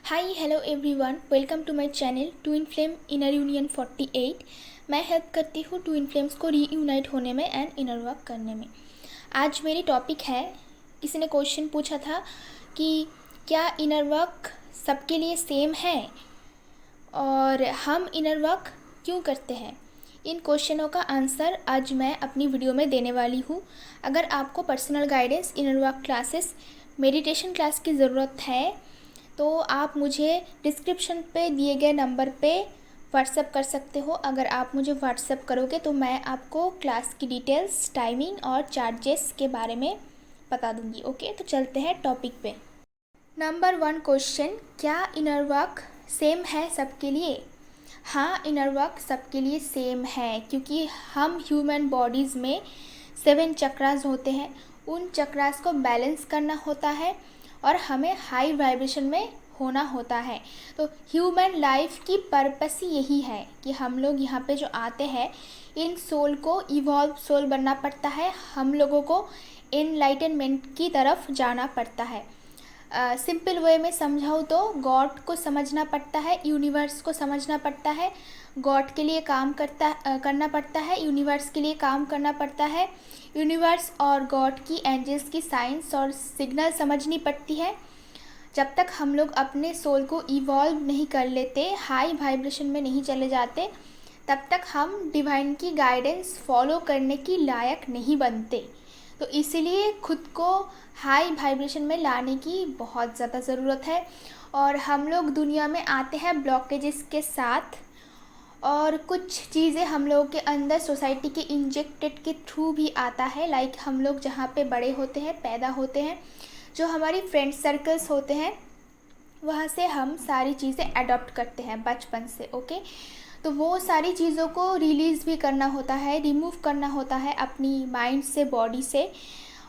Hi hello everyone, welcome to my channel twin flame inner union 48। मैं help करती हूँ twin flames को reunite होने में एंड इनर वर्क करने में। आज मेरी टॉपिक है, किसी ने क्वेश्चन पूछा था कि क्या इनर वर्क सबके लिए सेम है और हम इनर वर्क क्यों करते हैं। इन क्वेश्चनों का आंसर आज मैं अपनी वीडियो में देने वाली हूँ। अगर आपको personal guidance, inner work classes, meditation class की ज़रूरत है तो आप मुझे डिस्क्रिप्शन पे दिए गए नंबर पे व्हाट्सएप कर सकते हो। अगर आप मुझे व्हाट्सएप करोगे तो मैं आपको क्लास की डिटेल्स, टाइमिंग और चार्जेस के बारे में बता दूंगी। ओके, तो चलते हैं टॉपिक पे। नंबर 1 क्वेश्चन, क्या इनर वर्क सेम है सबके लिए? हाँ, इनर वर्क सबके लिए सेम है क्योंकि हम ह्यूमन बॉडीज़ में 7 चक्रास होते हैं। उन चक्रास को बैलेंस करना होता है और हमें हाई वाइब्रेशन में होना होता है। तो ह्यूमन लाइफ की पर्पस ही यही है कि हम लोग यहाँ पे जो आते हैं, इन सोल को इवॉल्व सोल बनना पड़ता है। हम लोगों को एनलाइटनमेंट की तरफ जाना पड़ता है। सिंपल वे में समझाऊँ तो गॉड को समझना पड़ता है, यूनिवर्स को समझना पड़ता है। गॉड के लिए काम करना पड़ता है, यूनिवर्स के लिए काम करना पड़ता है। यूनिवर्स और गॉड की एंजल्स की साइंस और सिग्नल समझनी पड़ती है। जब तक हम लोग अपने सोल को इवॉल्व नहीं कर लेते, हाई वाइब्रेशन में नहीं चले जाते, तब तक हम डिवाइन की गाइडेंस फॉलो करने की लायक नहीं बनते। तो इसीलिए खुद को हाई वाइब्रेशन में लाने की बहुत ज़्यादा ज़रूरत है। और हम लोग दुनिया में आते हैं ब्लॉकेजेस के साथ, और कुछ चीज़ें हम लोगों के अंदर सोसाइटी के इंजेक्टेड के थ्रू भी आता है। लाइक हम लोग जहाँ पे बड़े होते हैं, पैदा होते हैं, जो हमारी फ्रेंड सर्कल्स होते हैं, वहाँ से हम सारी चीज़ें अडॉप्ट करते हैं बचपन से। ओके, तो वो सारी चीज़ों को रिलीज़ भी करना होता है, रिमूव करना होता है अपनी माइंड से, बॉडी से,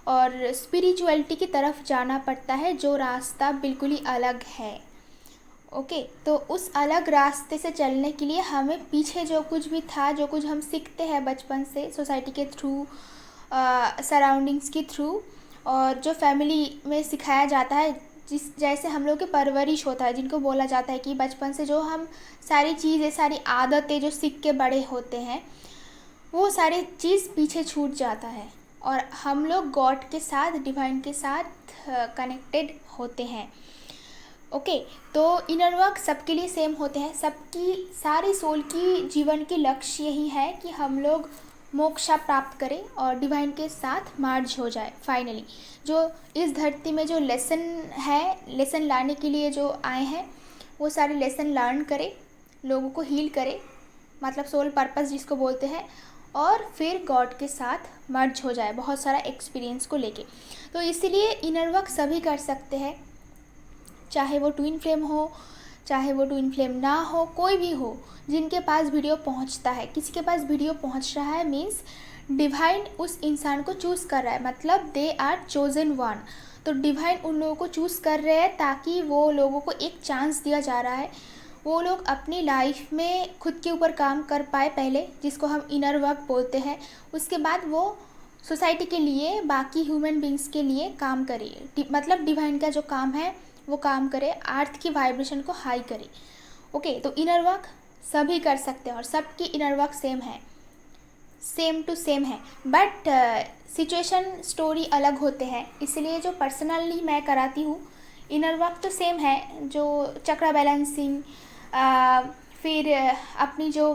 और स्पिरिचुअलिटी की तरफ जाना पड़ता है, जो रास्ता बिल्कुल ही अलग है। ओके, तो उस अलग रास्ते से चलने के लिए हमें पीछे जो कुछ भी था, जो कुछ हम सीखते हैं बचपन से सोसाइटी के थ्रू, सराउंडिंग्स के थ्रू, और जो फैमिली में सिखाया जाता है, जैसे हम लोग की परवरिश होता है, जिनको बोला जाता है कि बचपन से जो हम सारी चीज़ें, सारी आदतें जो सीख के बड़े होते हैं, वो सारी चीज़ पीछे छूट जाता है और हम लोग गॉड के साथ, डिवाइन के साथ कनेक्टेड होते हैं। ओके, तो इनर वर्क सबके लिए सेम होते हैं। सबकी, सारी सोल की जीवन की लक्ष्य यही है कि हम लोग मोक्षा प्राप्त करें और डिवाइन के साथ मर्ज हो जाए फाइनली। जो इस धरती में जो लेसन है, लेसन लाने के लिए जो आए हैं, वो सारे लेसन लर्न करें, लोगों को हील करें, मतलब सोल पर्पस जिसको बोलते हैं, और फिर गॉड के साथ मर्ज हो जाए बहुत सारा एक्सपीरियंस को लेके। तो इसीलिए इनर वर्क सभी कर सकते हैं, चाहे वो ट्विन फ्लेम हो, चाहे वो ट्विन फ्लेम ना हो, कोई भी हो जिनके पास वीडियो पहुंचता है। किसी के पास वीडियो पहुंच रहा है मीन्स डिवाइन उस इंसान को चूज़ कर रहा है, मतलब दे आर चोजन वन। तो डिवाइन उन लोगों को चूज़ कर रहे हैं ताकि वो लोगों को एक चांस दिया जा रहा है, वो लोग अपनी लाइफ में खुद के ऊपर काम कर पाए पहले, जिसको हम इनर वर्क बोलते हैं। उसके बाद वो सोसाइटी के लिए, बाकी ह्यूमन बींग्स के लिए काम करे, मतलब डिवाइन का जो काम है वो काम करे, अर्थ की वाइब्रेशन को हाई करे। ओके, तो इनर वर्क सभी कर सकते हैं और सबकी इनर वर्क सेम है, सेम टू सेम है। बट सिचुएशन, स्टोरी अलग होते हैं, इसलिए जो पर्सनली मैं कराती हूँ, इनर वर्क तो सेम है। जो चक्रा बैलेंसिंग, फिर अपनी जो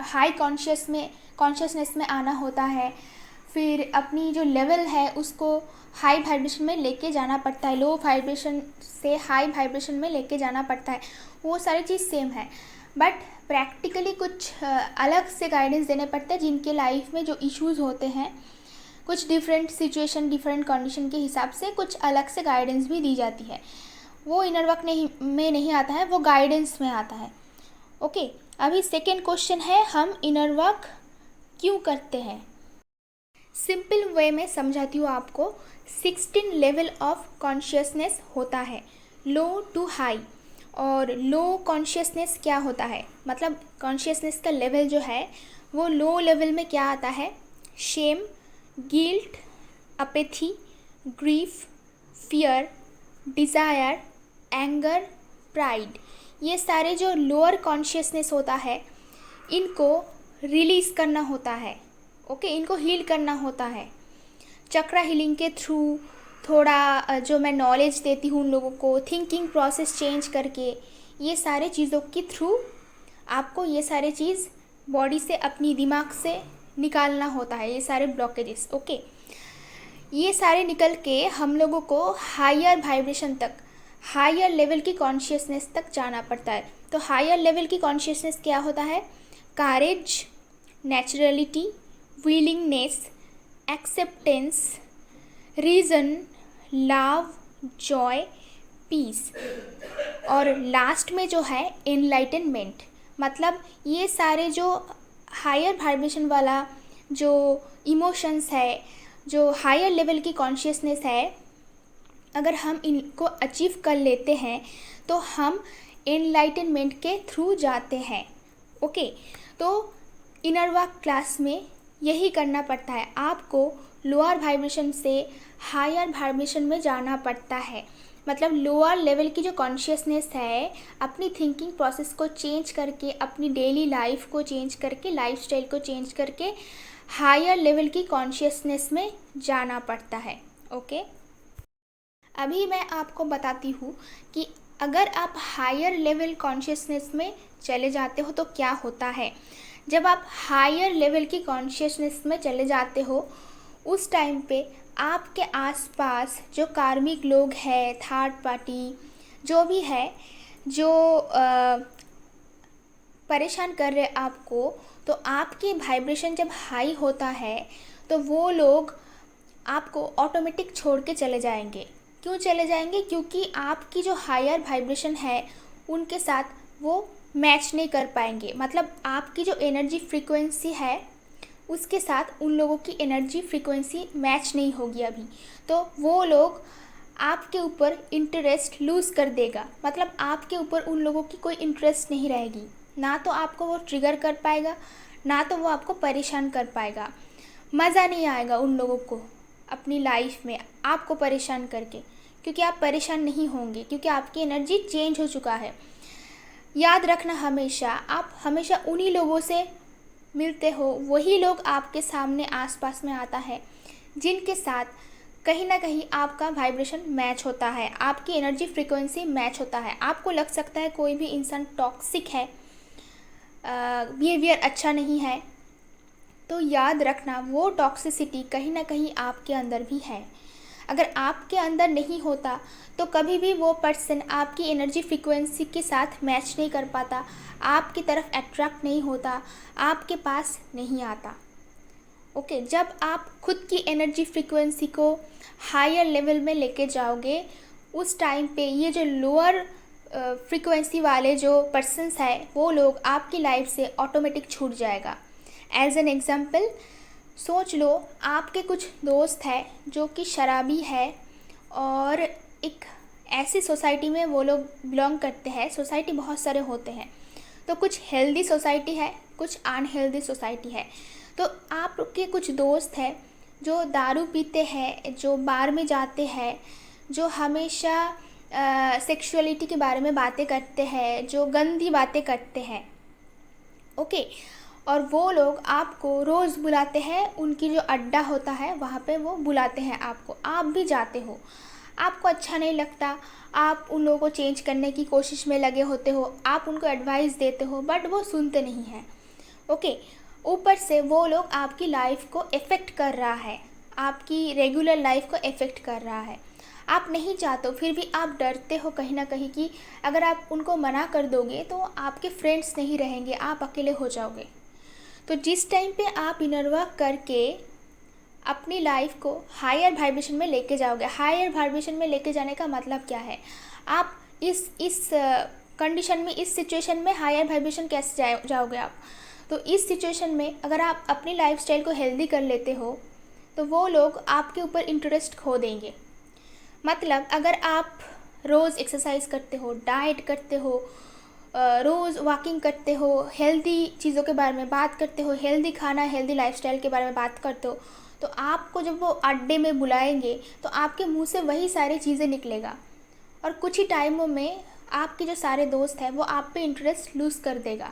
हाई कॉन्शियसनेस में आना होता है, फिर अपनी जो लेवल है उसको हाई वाइब्रेशन में लेके जाना पड़ता है, लो वाइब्रेशन से हाई वाइब्रेशन में लेके जाना पड़ता है, वो सारी चीज़ सेम है। बट प्रैक्टिकली कुछ अलग से गाइडेंस देने पड़ते हैं, जिनके लाइफ में जो इश्यूज़ होते हैं, कुछ डिफरेंट सिचुएशन, डिफरेंट कंडीशन के हिसाब से कुछ अलग से गाइडेंस भी दी जाती है। वो इनर वर्क में नहीं आता है, वो गाइडेंस में आता है। ओके, अभी सेकेंड क्वेश्चन है, हम इनर वर्क क्यों करते हैं। सिंपल वे में समझाती हूँ आपको। 16 लेवल ऑफ कॉन्शियसनेस होता है, लो टू हाई। और लो कॉन्शियसनेस क्या होता है, मतलब कॉन्शियसनेस का लेवल जो है वो लो लेवल में क्या आता है, shame, guilt, apathy, grief, fear, desire, anger, pride, ये सारे जो लोअर कॉन्शियसनेस होता है इनको रिलीज़ करना होता है। ओके, इनको हील करना होता है चक्रा हीलिंग के थ्रू। थोड़ा जो मैं नॉलेज देती हूँ उन लोगों को, थिंकिंग प्रोसेस चेंज करके, ये सारे चीज़ों के थ्रू आपको ये सारे चीज़ बॉडी से, अपनी दिमाग से निकालना होता है, ये सारे ब्लॉकेजेस। ओके, ये सारे निकल के हम लोगों को हायर वाइब्रेशन तक, हायर लेवल की कॉन्शियसनेस तक जाना पड़ता है। तो हायर लेवल की कॉन्शियसनेस क्या होता है? Courage, naturality, willingness, acceptance, reason, love, joy, peace, और लास्ट में जो है एनलाइटनमेंट। मतलब ये सारे जो हायर वाइब्रेशन वाला जो इमोशंस है, जो हायर लेवल की कॉन्शियसनेस है, अगर हम इनको अचीव कर लेते हैं तो हम एनलाइटनमेंट के थ्रू जाते हैं। ओके, तो इनर वर्क क्लास में यही करना पड़ता है, आपको लोअर वाइब्रेशन से हायर वाइब्रेशन में जाना पड़ता है। मतलब लोअर लेवल की जो कॉन्शियसनेस है, अपनी थिंकिंग प्रोसेस को चेंज करके, अपनी डेली लाइफ को चेंज करके, लाइफस्टाइल को चेंज करके हायर लेवल की कॉन्शियसनेस में जाना पड़ता है। ओके, अभी मैं आपको बताती हूँ कि अगर आप हायर लेवल कॉन्शियसनेस में चले जाते हो तो क्या होता है। जब आप हायर लेवल की कॉन्शियसनेस में चले जाते हो उस टाइम पे आपके आसपास जो कार्मिक लोग हैं, थर्ड पार्टी जो भी है, जो परेशान कर रहे आपको, तो आपकी वाइब्रेशन जब हाई होता है तो वो लोग आपको ऑटोमेटिक छोड़ के चले जाएंगे। क्यों चले जाएंगे? क्योंकि आपकी जो हायर वाइब्रेशन है उनके साथ वो मैच नहीं कर पाएंगे। मतलब आपकी जो एनर्जी फ्रीक्वेंसी है उसके साथ उन लोगों की एनर्जी फ्रीक्वेंसी मैच नहीं होगी अभी, तो वो लोग आपके ऊपर इंटरेस्ट लूज़ कर देगा। मतलब आपके ऊपर उन लोगों की कोई इंटरेस्ट नहीं रहेगी, ना तो आपको वो ट्रिगर कर पाएगा, ना तो वो आपको परेशान कर पाएगा। मज़ा नहीं आएगा उन लोगों को अपनी लाइफ में आपको परेशान करके, क्योंकि आप परेशान नहीं होंगे, क्योंकि आपकी एनर्जी चेंज हो चुका है। याद रखना, हमेशा आप हमेशा उन्हीं लोगों से मिलते हो, वही लोग आपके सामने आसपास में आता है जिनके साथ कहीं ना कहीं आपका वाइब्रेशन मैच होता है, आपकी एनर्जी फ्रीक्वेंसी मैच होता है। आपको लग सकता है कोई भी इंसान टॉक्सिक है, बिहेवियर अच्छा नहीं है, तो याद रखना वो टॉक्सिसिटी कहीं ना कहीं आपके अंदर भी है। अगर आपके अंदर नहीं होता तो कभी भी वो पर्सन आपकी एनर्जी फ्रीक्वेंसी के साथ मैच नहीं कर पाता, आपकी तरफ अट्रैक्ट नहीं होता, आपके पास नहीं आता। ओके, जब आप खुद की एनर्जी फ्रीक्वेंसी को हायर लेवल में लेके जाओगे उस टाइम पे ये जो लोअर फ्रीक्वेंसी वाले जो पर्सन्स हैं वो लोग आपकी लाइफ से ऑटोमेटिक छूट जाएगा। एज एन एग्जांपल सोच लो, आपके कुछ दोस्त हैं जो कि शराबी है और एक ऐसी सोसाइटी में वो लोग बिलोंग करते हैं। सोसाइटी बहुत सारे होते हैं, तो कुछ हेल्दी सोसाइटी है, कुछ अनहेल्दी सोसाइटी है। तो आपके कुछ दोस्त हैं जो दारू पीते हैं, जो बार में जाते हैं, जो हमेशा सेक्सुअलिटी के बारे में बातें करते हैं, जो गंदी बातें करते हैं। ओके, और वो लोग आपको रोज़ बुलाते हैं, उनकी जो अड्डा होता है वहाँ पे वो बुलाते हैं आपको, आप भी जाते हो। आपको अच्छा नहीं लगता, आप उन लोगों को चेंज करने की कोशिश में लगे होते हो, आप उनको एडवाइस देते हो, बट वो सुनते नहीं हैं। ओके, ऊपर से वो लोग आपकी लाइफ को इफ़ेक्ट कर रहा है, आपकी रेगुलर लाइफ को इफ़ेक्ट कर रहा है। आप नहीं चाहते हो, फिर भी आप डरते हो कहीं ना कहीं कि अगर आप उनको मना कर दोगे तो आपके फ्रेंड्स नहीं रहेंगे, आप अकेले हो जाओगे। तो जिस टाइम पे आप इनर वर्क करके अपनी लाइफ को हायर वाइब्रेशन में लेके जाओगे, हायर वाइब्रेशन में लेके जाने का मतलब क्या है, आप इस कंडीशन में, इस सिचुएशन में हायर वाइब्रेशन कैसे जाओगे आप। तो इस सिचुएशन में अगर आप अपनी लाइफस्टाइल को हेल्दी कर लेते हो तो वो लोग आपके ऊपर इंटरेस्ट खो देंगे। मतलब अगर आप रोज़ एक्सरसाइज करते हो, डाइट करते हो, रोज़ वॉकिंग करते हो, हेल्दी चीज़ों के बारे में बात करते हो, हेल्दी खाना, हेल्दी लाइफस्टाइल के बारे में बात करते हो, तो आपको जब वो अड्डे में बुलाएंगे तो आपके मुंह से वही सारी चीज़ें निकलेगा और कुछ ही टाइमों में आपके जो सारे दोस्त हैं वो आप पे इंटरेस्ट लूज़ कर देगा,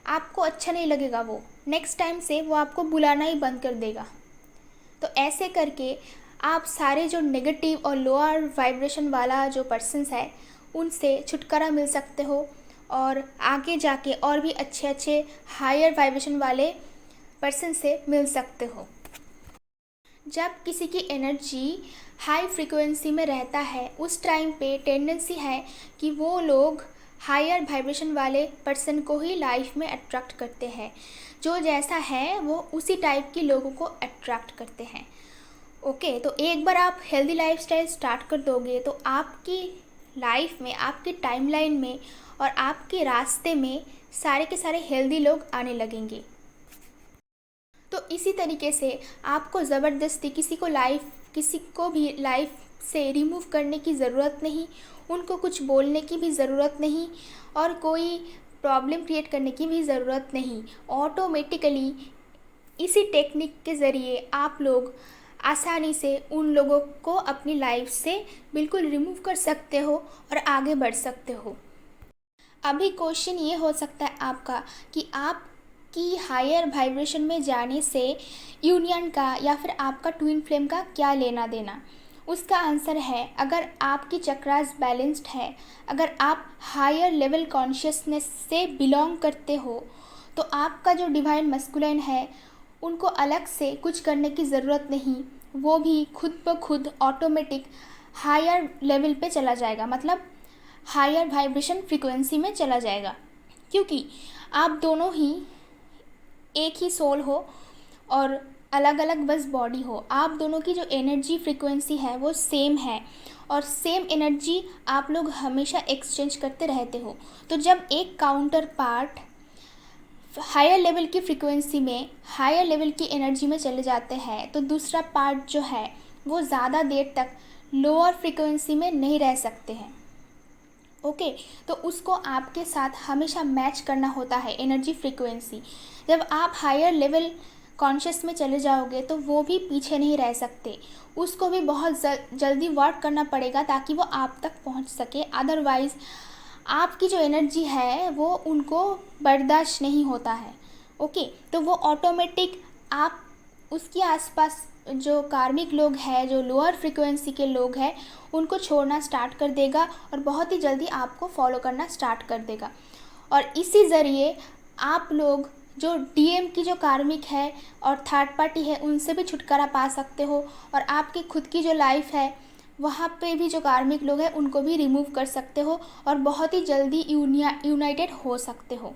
आपको अच्छा नहीं लगेगा, वो नेक्स्ट टाइम से वो आपको बुलाना ही बंद कर देगा। तो ऐसे करके आप सारे जो नेगेटिव और लोअर वाइब्रेशन वाला जो पर्सन्स है उनसे छुटकारा मिल सकते हो और आगे जाके और भी अच्छे अच्छे हायर वाइब्रेशन वाले पर्सन से मिल सकते हो। जब किसी की एनर्जी हाई फ्रीक्वेंसी में रहता है उस टाइम पे टेंडेंसी है कि वो लोग हायर वाइब्रेशन वाले पर्सन को ही लाइफ में अट्रैक्ट करते हैं। जो जैसा है वो उसी टाइप के लोगों को अट्रैक्ट करते हैं। ओके, तो एक बार आप हेल्दी लाइफस्टाइल स्टार्ट कर दोगे तो आपकी लाइफ में, आपकी टाइमलाइन में और आपके रास्ते में सारे के सारे हेल्दी लोग आने लगेंगे। तो इसी तरीके से आपको ज़बरदस्ती किसी को भी लाइफ से रिमूव करने की ज़रूरत नहीं, उनको कुछ बोलने की भी ज़रूरत नहीं और कोई प्रॉब्लम क्रिएट करने की भी ज़रूरत नहीं। ऑटोमेटिकली इसी टेक्निक के ज़रिए आप लोग आसानी से उन लोगों को अपनी लाइफ से बिल्कुल रिमूव कर सकते हो और आगे बढ़ सकते हो। अभी क्वेश्चन ये हो सकता है आपका कि आपकी हायर वाइब्रेशन में जाने से यूनियन का या फिर आपका ट्विन फ्लेम का क्या लेना देना। उसका आंसर है, अगर आपकी चक्रास बैलेंस्ड है, अगर आप हायर लेवल कॉन्शियसनेस से बिलोंग करते हो, तो आपका जो डिवाइन मस्कुलाइन है उनको अलग से कुछ करने की ज़रूरत नहीं, वो भी खुद ब खुद ऑटोमेटिक हायर लेवल पे चला जाएगा, मतलब हायर वाइब्रेशन फ्रीक्वेंसी में चला जाएगा। क्योंकि आप दोनों ही एक ही सोल हो और अलग अलग बस बॉडी हो। आप दोनों की जो एनर्जी फ्रीक्वेंसी है वो सेम है और सेम एनर्जी आप लोग हमेशा एक्सचेंज करते रहते हो। तो जब एक काउंटर पार्ट हायर लेवल की फ्रीक्वेंसी में, हायर लेवल की एनर्जी में चले जाते हैं तो दूसरा पार्ट जो है वो ज़्यादा देर तक लोअर फ्रीक्वेंसी में नहीं रह सकते हैं। ओके, तो उसको आपके साथ हमेशा मैच करना होता है एनर्जी फ्रीक्वेंसी। जब आप हायर लेवल कॉन्शियस में चले जाओगे तो वो भी पीछे नहीं रह सकते, उसको भी बहुत जल्दी वर्क करना पड़ेगा ताकि वो आप तक पहुंच सके। अदरवाइज़ आपकी जो एनर्जी है वो उनको बर्दाश्त नहीं होता है। ओके, तो वो ऑटोमेटिक आप उसके आसपास जो कार्मिक लोग हैं, जो लोअर फ्रीक्वेंसी के लोग हैं, उनको छोड़ना स्टार्ट कर देगा और बहुत ही जल्दी आपको फॉलो करना स्टार्ट कर देगा। और इसी ज़रिए आप लोग जो डीएम की जो कार्मिक है और थर्ड पार्टी है उनसे भी छुटकारा पा सकते हो और आपकी खुद की जो लाइफ है वहाँ पे भी जो कार्मिक लोग हैं उनको भी रिमूव कर सकते हो और बहुत ही जल्दी यूनाइटेड हो सकते हो।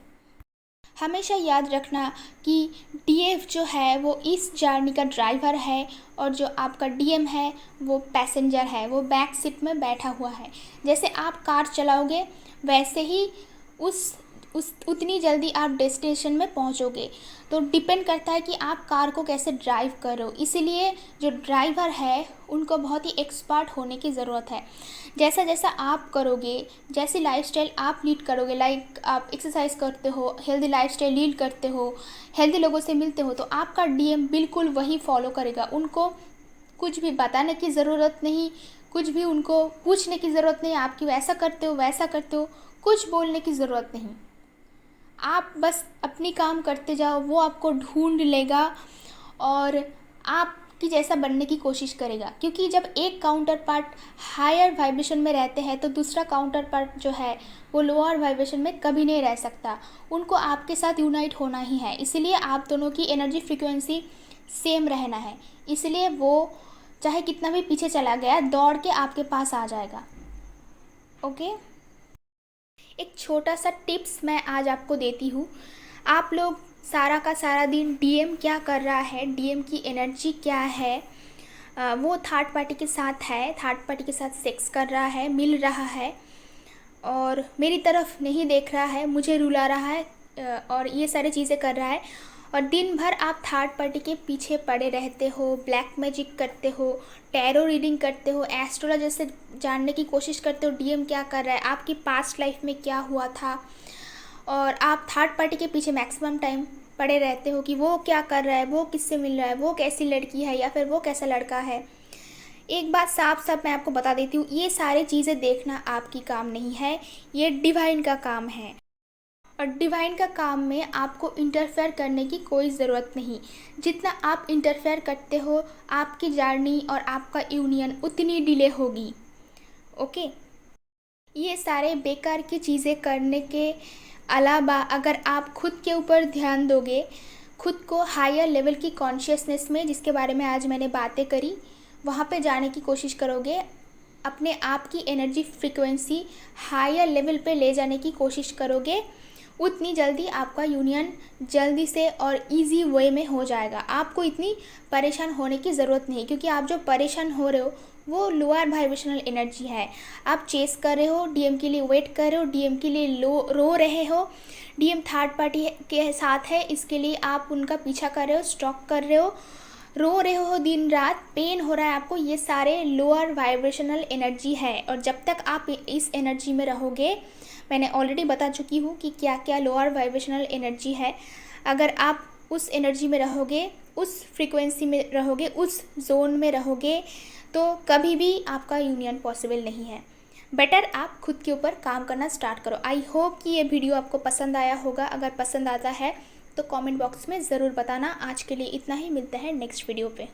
हमेशा याद रखना कि डीएफ जो है वो इस जर्नी का ड्राइवर है और जो आपका डीएम है वो पैसेंजर है, वो बैक सीट में बैठा हुआ है। जैसे आप कार चलाओगे वैसे ही उतनी जल्दी आप डेस्टिनेशन में पहुंचोगे। तो डिपेंड करता है कि आप कार को कैसे ड्राइव करो। इसीलिए जो ड्राइवर है उनको बहुत ही एक्सपर्ट होने की ज़रूरत है। जैसा जैसा आप करोगे, जैसी लाइफस्टाइल आप लीड करोगे, लाइक आप एक्सरसाइज करते हो, हेल्दी लाइफस्टाइल लीड करते हो, हेल्दी लोगों से मिलते हो, तो आपका डीएम बिल्कुल वही फॉलो करेगा। उनको कुछ भी बताने की ज़रूरत नहीं, कुछ भी उनको पूछने की ज़रूरत नहीं, आप क्यों ऐसा करते हो वैसा करते हो, कुछ बोलने की ज़रूरत नहीं। आप बस अपनी काम करते जाओ, वो आपको ढूंढ लेगा और आपकी जैसा बनने की कोशिश करेगा। क्योंकि जब एक काउंटर पार्ट हायर वाइब्रेशन में रहते हैं तो दूसरा काउंटर पार्ट जो है वो लोअर वाइब्रेशन में कभी नहीं रह सकता। उनको आपके साथ यूनाइट होना ही है, इसलिए आप दोनों की एनर्जी फ्रीक्वेंसी सेम रहना है। इसलिए वो चाहे कितना भी पीछे चला गया दौड़ के आपके पास आ जाएगा। ओके, एक छोटा सा टिप्स मैं आज आपको देती हूँ। आप लोग सारा का सारा दिन डीएम क्या कर रहा है, डीएम की एनर्जी क्या है, वो थर्ड पार्टी के साथ है, थर्ड पार्टी के साथ सेक्स कर रहा है, मिल रहा है और मेरी तरफ नहीं देख रहा है, मुझे रुला रहा है और ये सारी चीज़ें कर रहा है और दिन भर आप थर्ड पार्टी के पीछे पड़े रहते हो, ब्लैक मैजिक करते हो, टैरो रीडिंग करते हो, एस्ट्रोलॉजर से जानने की कोशिश करते हो डीएम क्या कर रहा है, आपकी पास्ट लाइफ में क्या हुआ था, और आप थर्ड पार्टी के पीछे मैक्सिमम टाइम पड़े रहते हो कि वो क्या कर रहा है, वो किससे मिल रहा है, वो कैसी लड़की है या फिर वो कैसा लड़का है। एक बात साफ साफ मैं आपको बता देती हूँ, ये सारी चीज़ें देखना आपकी काम नहीं है, ये डिवाइन का काम है। और डिवाइन का काम में आपको इंटरफेयर करने की कोई ज़रूरत नहीं। जितना आप इंटरफेयर करते हो, आपकी जर्नी और आपका यूनियन उतनी डिले होगी। ओके, ये सारे बेकार की चीज़ें करने के अलावा अगर आप खुद के ऊपर ध्यान दोगे, खुद को हायर लेवल की कॉन्शियसनेस में, जिसके बारे में आज मैंने बातें करी, वहाँ पे जाने की कोशिश करोगे, अपने आप की एनर्जी फ्रीक्वेंसी हायर लेवल पे ले जाने की कोशिश करोगे, उतनी जल्दी आपका यूनियन जल्दी से और इजी वे में हो जाएगा। आपको इतनी परेशान होने की ज़रूरत नहीं, क्योंकि आप जो परेशान हो रहे हो वो लोअर वाइब्रेशनल एनर्जी है। आप चेस कर रहे हो, डीएम के लिए वेट कर रहे हो, डीएम के लिए रो रहे हो, डीएम थर्ड पार्टी के साथ है, इसके लिए आप उनका पीछा कर रहे हो, स्टॉक कर रहे हो, रो रहे हो दिन रात, पेन हो रहा है आपको। ये सारे लोअर वाइब्रेशनल एनर्जी है। और जब तक आप इस एनर्जी में रहोगे, मैंने ऑलरेडी बता चुकी हूँ कि क्या क्या लोअर वाइब्रेशनल एनर्जी है। अगर आप उस एनर्जी में रहोगे, उस फ्रीक्वेंसी में रहोगे, उस जोन में रहोगे, तो कभी भी आपका यूनियन पॉसिबल नहीं है। बेटर आप खुद के ऊपर काम करना स्टार्ट करो। आई होप कि ये वीडियो आपको पसंद आया होगा। अगर पसंद आता है तो कमेंट बॉक्स में ज़रूर बताना। आज के लिए इतना ही, मिलते हैं नेक्स्ट वीडियो पे।